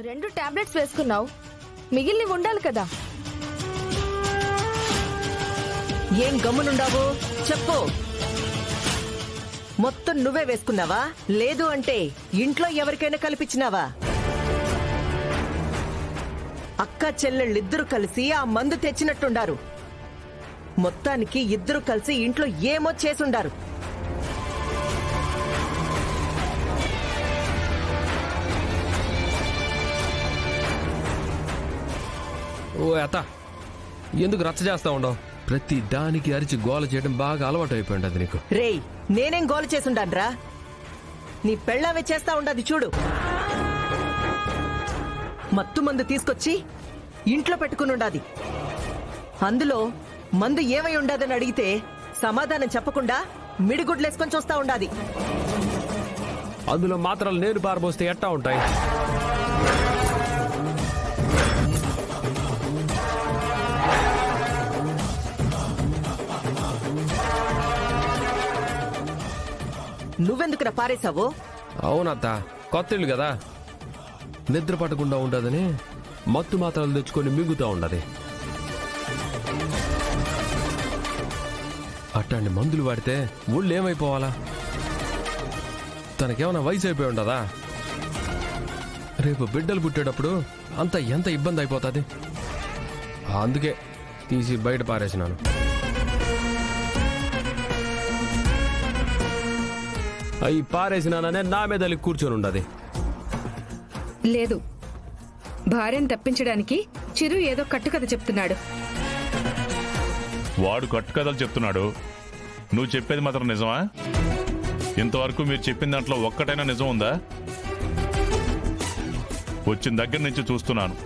2 tablets వేసుకున్నావు, మిగిలినవి ఉండాలి కదా. ఏం గమ్మునుండావు చెప్పు. మొత్తం నువ్వే వేసుకున్నావా, లేదు అంటే ఇంట్లో ఎవరికైనా కల్పించినావా? అక్క చెల్లెళ్ళిద్దరూ కలిసి ఆ మందు తెచ్చినట్టుండారు. మొత్తానికి ఇద్దరు కలిసి ఇంట్లో ఏమో చేసుండారు. ఓ అత్త, ఎందుకు రచ్చ చేస్తా ఉండవు? ప్రతి దానికి అరిచి గోల చేయడం బాగా అలవాటు అయిపోయింది అది నీకు. రేయ్, నేనేం గోల చేసుండాన్రా? నీ పెళ్ళావే చేస్తా ఉండదు చూడు. మత్తు మందు తీసుకొచ్చి ఇంట్లో పెట్టుకునుండాది. అందులో మందు ఏమై ఉండదని అడిగితే సమాధానం చెప్పకుండా మిడిగుడ్లేసుకొని చూస్తా ఉండాది. అందులో మాత్రాలు నేను పారబోస్తే ఎట్టా ఉంటాయి? నువ్వెందుకురా పారేశావు? అవునత్త, కొత్త ఇల్లు కదా, నిద్ర పట్టకుండా ఉండదని మత్తు మాత్రలు తెచ్చుకొని మింగుతూ ఉండదు. అట్లాంటి మందులు వాడితే ఊళ్ళు ఏమైపోవాలా? తనకేమైనా వయసు అయిపోయి ఉండదా? రేపు బిడ్డలు పుట్టేటప్పుడు అంత ఎంత ఇబ్బంది అయిపోతుంది. అందుకే తీసి బయట పారేసినాను. అవి పారేసినాననే నా మీద కూర్చొని ఉండదు. లేదు, భార్యను తప్పించడానికి చిరు ఏదో కట్టుకథ చెప్తున్నాడు. వాడు కట్టుకథలు చెప్తున్నాడు, నువ్వు చెప్పేది మాత్రం నిజమా? ఇంతవరకు మీరు చెప్పిన దాంట్లో ఒక్కటైనా నిజం ఉందా? వచ్చిన దగ్గర నుంచి చూస్తున్నాను,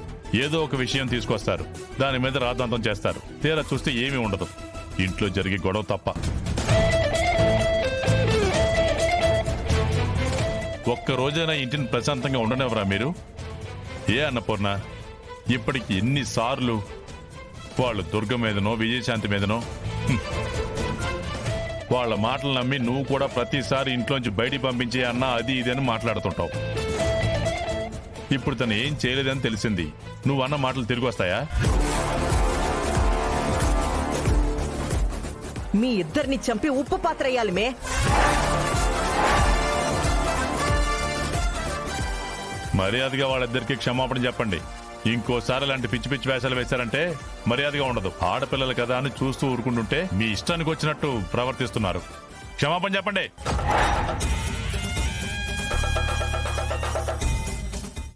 ఏదో ఒక విషయం తీసుకొస్తారు, దాని మీద రాద్ధాంతం చేస్తారు, తీరా చూస్తే ఏమీ ఉండదు. ఇంట్లో జరిగే గొడవ తప్ప. ఒక్క రోజైనా ఇంటిని ప్రశాంతంగా ఉండనివ్వరా మీరు? ఏ అన్నపూర్ణ, ఇప్పటికి ఎన్నిసార్లు వాళ్ళు దుర్గ మీదనో విజయశాంతి మీదనో వాళ్ళ మాటలు నమ్మి నువ్వు కూడా ప్రతిసారి ఇంట్లోంచి బయటికి పంపించే అన్నా అది ఇది అని మాట్లాడుతుంటావు. ఇప్పుడు తను ఏం చేయలేదని తెలిసింది, నువ్వు అన్న మాటలు తిరిగి వస్తాయా? మీ ఇద్దరిని చంపి ఉప్పు పాత్ర అయ్యాలి మే. మర్యాదగా వాళ్ళిద్దరికి క్షమాపణ చెప్పండి. ఇంకోసారి అలాంటి పిచ్చి పిచ్చి వేషాలు వేశారంటే మర్యాదగా ఉండదు. ఆడపిల్లలు కదా అని చూస్తూ ఊరుకుంటుంటే మీ ఇష్టానికి వచ్చినట్టు ప్రవర్తిస్తున్నారు. క్షమాపణ చెప్పండి.